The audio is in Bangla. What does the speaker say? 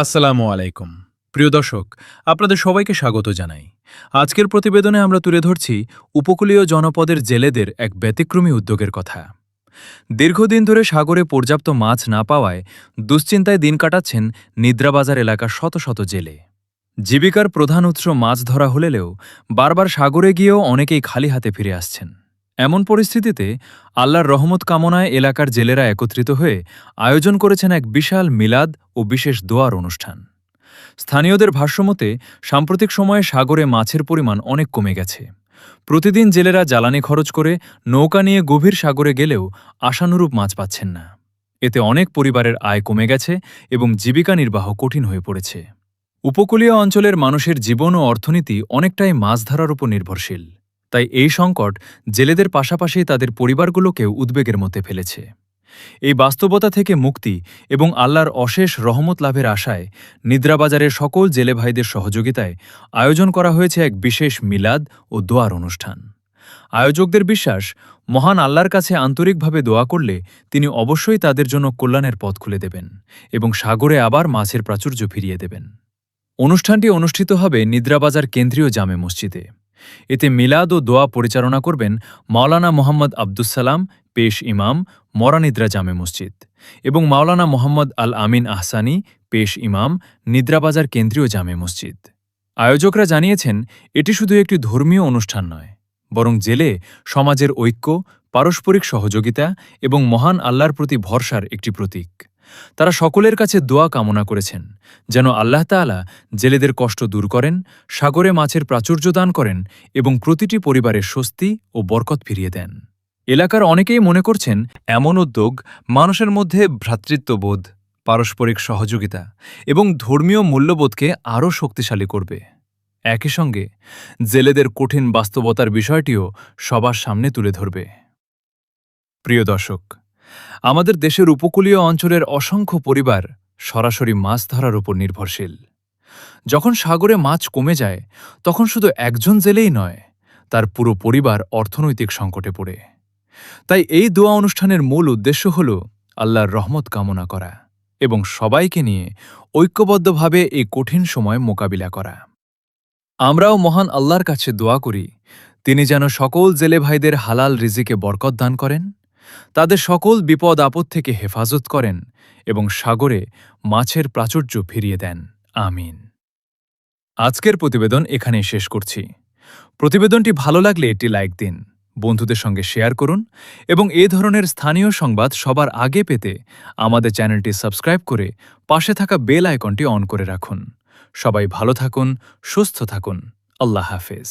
আসসালামু আলাইকুম প্রিয় দর্শক, আপনাদের সবাইকে স্বাগত জানাই। আজকের প্রতিবেদনে আমরা তুলে ধরছি উপকূলীয় জনপদের জেলেদের এক ব্যতিক্রমী উদ্যোগের কথা। দীর্ঘদিন ধরে সাগরে পর্যাপ্ত মাছ না পাওয়ায় দুশ্চিন্তায় দিন কাটাচ্ছেন নিদ্রাবাজার এলাকার শত শত জেলে। জীবিকার প্রধান উৎস মাছ ধরা হলেও বারবার সাগরে গিয়েও অনেকেই খালি হাতে ফিরে আসছেন। এমন পরিস্থিতিতে আল্লাহর রহমত কামনায় এলাকার জেলেরা একত্রিত হয়ে আয়োজন করেছেন এক বিশাল মিলাদ ও বিশেষ দোয়ার অনুষ্ঠান। স্থানীয়দের ভাষ্যমতে সাম্প্রতিক সময়ে সাগরে মাছের পরিমাণ অনেক কমে গেছে। প্রতিদিন জেলেরা জ্বালানি খরচ করে নৌকা নিয়ে গভীর সাগরে গেলেও আশানুরূপ মাছ পাচ্ছেন না। এতে অনেক পরিবারের আয় কমে গেছে এবং জীবিকা নির্বাহ কঠিন হয়ে পড়েছে। উপকূলীয় অঞ্চলের মানুষের জীবন ও অর্থনীতি অনেকটাই মাছ ধরার উপর নির্ভরশীল। তাই এই সংকট জেলেদের পাশাপাশি তাদের পরিবারগুলোকেও উদ্বেগের মধ্যে ফেলেছে। এই বাস্তবতা থেকে মুক্তি এবং আল্লাহর অশেষ রহমত লাভের আশায় নিদ্রাবাজারের সকল জেলে ভাইদের সহযোগিতায় আয়োজন করা হয়েছে এক বিশেষ মিলাদ ও দোয়ার অনুষ্ঠান। আয়োজকদের বিশ্বাস, মহান আল্লাহর কাছে আন্তরিকভাবে দোয়া করলে তিনি অবশ্যই তাদের জন্য কল্যাণের পথ খুলে দেবেন এবং সাগরে আবার মাছের প্রাচুর্য ফিরিয়ে দেবেন। অনুষ্ঠানটি অনুষ্ঠিত হবে নিদ্রাবাজার কেন্দ্রীয় জামে মসজিদে। এতে মিলাদ ও দোয়া পরিচালনা করবেন মাওলানা মোহাম্মদ আব্দুস সালাম, পেশ ইমাম, মরানিদ্রা জামে মসজিদ, এবং মাওলানা মোহাম্মদ আল আমিন আহসানি, পেশ ইমাম, নিদ্রাবাজার কেন্দ্রীয় জামে মসজিদ। আয়োজকরা জানিয়েছেন, এটি শুধু একটি ধর্মীয় অনুষ্ঠান নয়, বরং জেলে সমাজের ঐক্য, পারস্পরিক সহযোগিতা এবং মহান আল্লাহর প্রতি ভরসার একটি প্রতীক। তারা সকলের কাছে দোয়া কামনা করেছেন যেন আল্লাহ তাআলা জেলেদের কষ্ট দূর করেন, সাগরে মাছের প্রাচুর্য দান করেন এবং প্রতিটি পরিবারের স্বস্তি ও বরকত ফিরিয়ে দেন। এলাকার অনেকেই মনে করছেন, এমন উদ্যোগ মানুষের মধ্যে ভ্রাতৃত্ববোধ, পারস্পরিক সহযোগিতা এবং ধর্মীয় মূল্যবোধকে আরও শক্তিশালী করবে। একই সঙ্গে জেলেদের কঠিন বাস্তবতার বিষয়টিও সবার সামনে তুলে ধরবে। প্রিয় দর্শক, আমাদের দেশের উপকূলীয় অঞ্চলের অসংখ্য পরিবার সরাসরি মাছ ধরার উপর নির্ভরশীল। যখন সাগরে মাছ কমে যায়, তখন শুধু একজন জেলেই নয়, তার পুরো পরিবার অর্থনৈতিক সংকটে পড়ে। তাই এই দোয়া অনুষ্ঠানের মূল উদ্দেশ্য হল আল্লাহর রহমত কামনা করা এবং সবাইকে নিয়ে ঐক্যবদ্ধভাবে এই কঠিন সময় মোকাবিলা করা। আমরাও মহান আল্লাহর কাছে দোয়া করি, তিনি যেন সকল জেলে ভাইদের হালাল রিজিকে বরকত দান করেন, তাদের সকল বিপদ আপদ থেকে হেফাজত করেন এবং সাগরে মাছের প্রাচুর্য ফিরিয়ে দেন। আমিন। আজকের প্রতিবেদন এখানেই শেষ করছি। প্রতিবেদনটি ভালো লাগলে একটি লাইক দিন, বন্ধুদের সঙ্গে শেয়ার করুন এবং এ ধরনের স্থানীয় সংবাদ সবার আগে পেতে আমাদের চ্যানেলটি সাবস্ক্রাইব করে পাশে থাকা বেল আইকনটি অন করে রাখুন। সবাই ভালো থাকুন, সুস্থ থাকুন। আল্লাহ হাফেজ।